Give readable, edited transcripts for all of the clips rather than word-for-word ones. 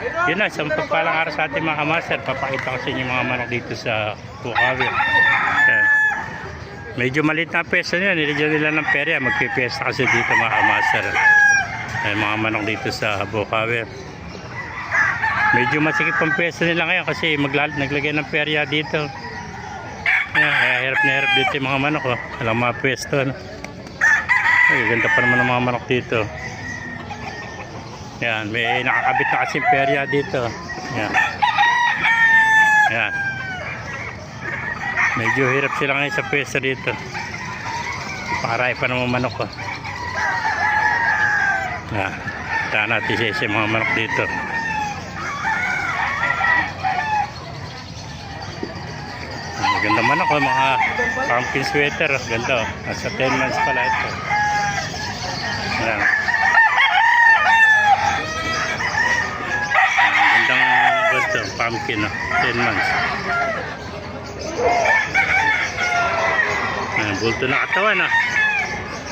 Yun na, isang pagpalang araw sa ating mga kamaster. Papakita ko sa inyo mga manok dito sa Bukawi. Medyo maliit na pwesto nyo. Nilagyan nila ng perya. Magpipesta kasi dito mga kamaster. Mga manok dito sa Bukawi. Medyo masikip ang pwesto nila ngayon kasi naglagay ng perya dito. Kaya hirap na hirap dito yung mga manok. Alam mga pwesto. Ay, ganda pa naman ng mga manok dito. Yan, may nakakabit na kasi perya dito. Yan. Yan. Medyo hirap sila ngayon sa pwesto dito. Paray pa naman manok ko. Yan. Taan natin siya mga manok dito. Ganda manok ko, mga pumpkin sweater. Ganda. Nasa 10 months pala ito. Yan. Gandang pumpkin, 10 months. Bulto na katawan,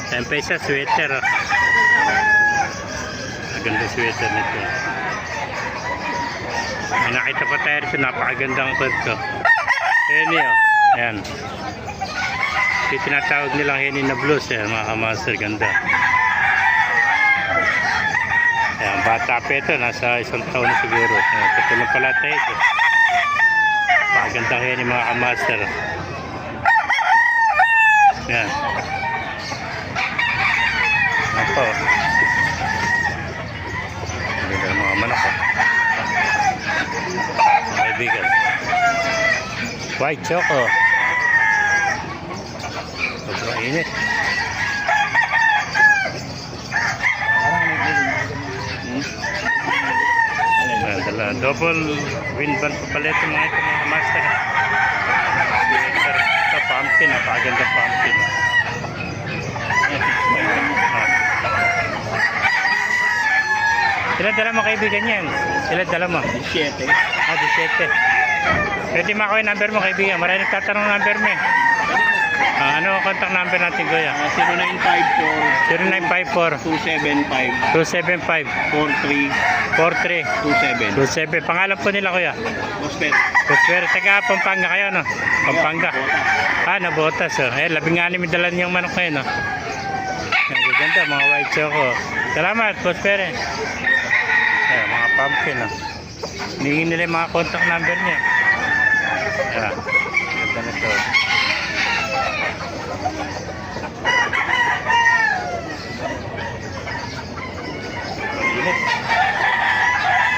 Siyempre isa sweater. Ganda sweater nito. May nakita pa tayo rito, napakagandang kwento. Henny, ayan. Yung tinatawag nilang henny na blues, mga kamaster, ganda. Ayan, bata pa ito, nasa 1 taon na siguro. Katulong pala tayo ito. Pagandang henny mga kamaster. Ayan. Ako. Ganda mga manok. Mga kaibigan. White choco. Sobrang init. Double windband pa pala ito mga master. Ito pumpkin, napakaganda pumpkin. Sila dala mo kaibigan yan? Sila dala mo? 17. 17. Pwede makakuha yung number mo kaibigan. Marami nagtatanong ng number mo ano ang contact number natin kuya? 0954 275 43 27. Pangalan po nila kuya? Prosper. Taga Pampanga kayo, no? Pampanga. Nabotas. Labing-6 yung dala niyong manok ngayon, no? Ganda, mga white choco. Salamat, Prosper. Mga pumpkin, no? Hingin nila yung mga contact number niya. Ganda na to.